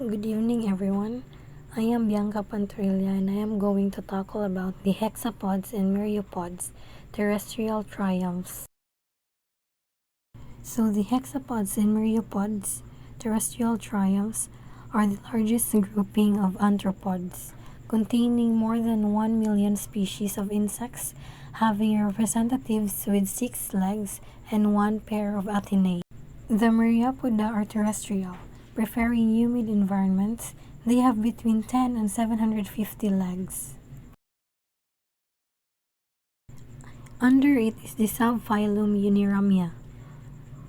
Good evening, everyone. I am Bianca Pantrilla and I am going to talk about the hexapods and myriapods, terrestrial triumphs. So the hexapods and myriapods, terrestrial triumphs, are the largest grouping of arthropods, containing more than 1 million species of insects, having representatives with 6 legs and 1 pair of antennae. The Myriapoda are terrestrial, preferring humid environments. They have between 10 and 750 legs. Under it is the subphylum Uniramia.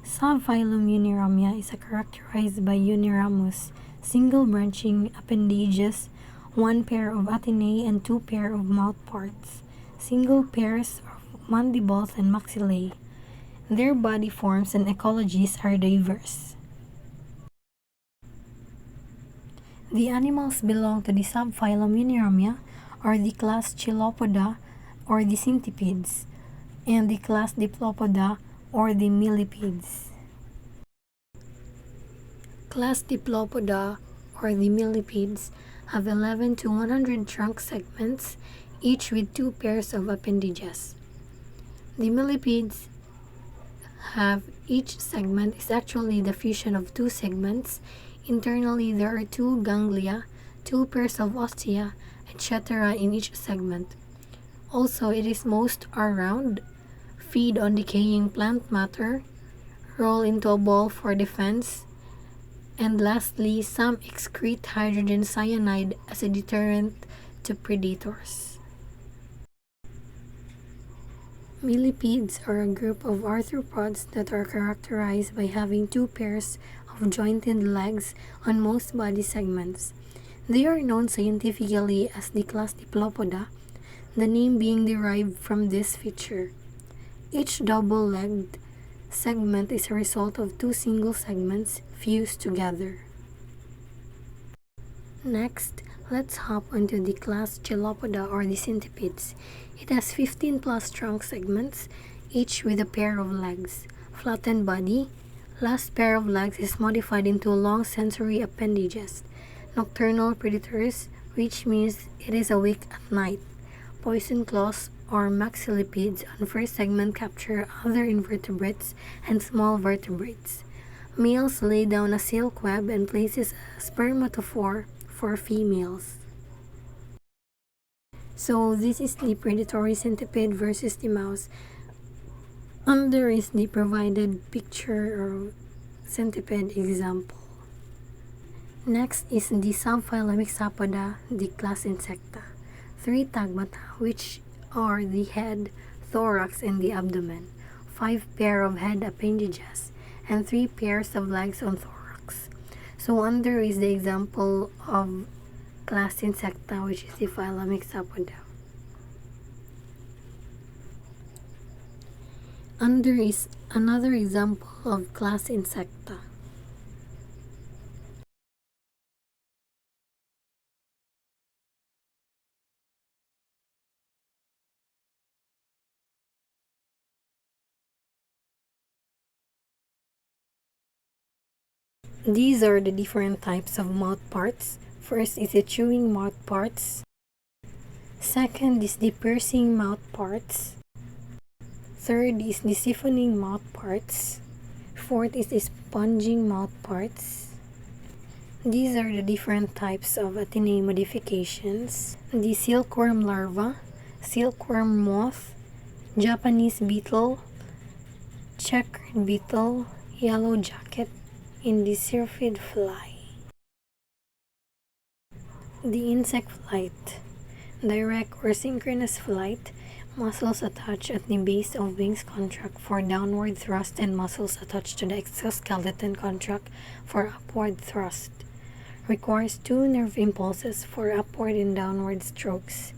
Subphylum Uniramia is characterized by uniramous, single-branching appendages, 1 pair of antennae and 2 pair of mouth parts, single pairs of mandibles and maxillae. Their body forms and ecologies are diverse. The animals belong to the subphylum Uniramia, or the class Chilopoda, or the centipedes, and the class Diplopoda, or the millipedes. Class Diplopoda, or the millipedes, have 11 to 100 trunk segments, each with 2 pairs of appendages. The millipedes have each segment is actually the fusion of 2 segments. Internally, there are 2 ganglia, 2 pairs of ostia, etc. in each segment. Also, it is most are round, feed on decaying plant matter, roll into a ball for defense, and lastly, some excrete hydrogen cyanide as a deterrent to predators. Millipedes are a group of arthropods that are characterized by having 2 pairs of jointed legs on most body segments. They are known scientifically as the class Diplopoda, the name being derived from this feature. Each double-legged segment is a result of 2 single segments fused together. Next, let's hop onto the class Chilopoda or the centipedes. It has 15 plus trunk segments, each with a pair of legs. Flattened body. Last pair of legs is modified into long sensory appendages. Nocturnal predators, which means it is awake at night. Poison claws or maxillipedes on first segment capture other invertebrates and small vertebrates. Males lay down a silk web and places a spermatophore for females. So this is the predatory centipede versus the mouse. Under is the provided picture or centipede example. Next is the subphylum Hexapoda, the class Insecta. 3 tagmata, which are the head, thorax, and the abdomen. 5 pair of head appendages, and 3 pairs of legs on thorax. So under is the example of class Insecta, which is the phylum Hexapoda. Under is another example of class Insecta. These are the different types of mouth parts. First is the chewing mouth parts. Second is the piercing mouth parts. Third is the siphoning mouth parts. Fourth is the sponging mouth parts. These are the different types of antennae modifications. The silkworm larva, silkworm moth, Japanese beetle, checkered beetle, yellow jacket, and the syrphid fly. The insect flight. Direct or synchronous flight. Muscles attached at the base of wings contract for downward thrust and muscles attached to the exoskeleton contract for upward thrust. Requires 2 nerve impulses for upward and downward strokes.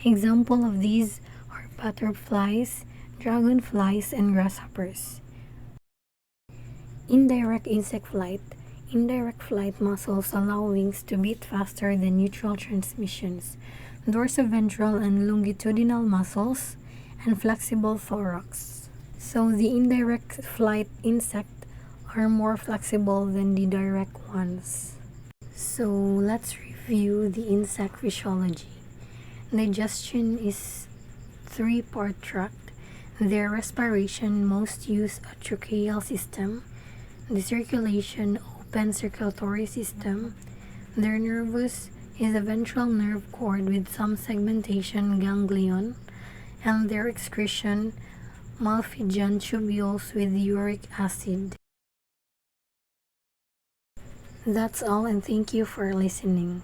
Example of these are butterflies, dragonflies, and grasshoppers. Indirect insect flight. Indirect flight muscles allow wings to beat faster than neutral transmissions. Dorsoventral and longitudinal muscles, and flexible thorax. So the indirect flight insect are more flexible than the direct ones. So let's review the insect physiology. Digestion is three-part tract. Their respiration most use a tracheal system. The circulation open circulatory system. Their nervous is a ventral nerve cord with some segmentation ganglion, and their excretion malpighian tubules with uric acid. That's all, and thank you for listening.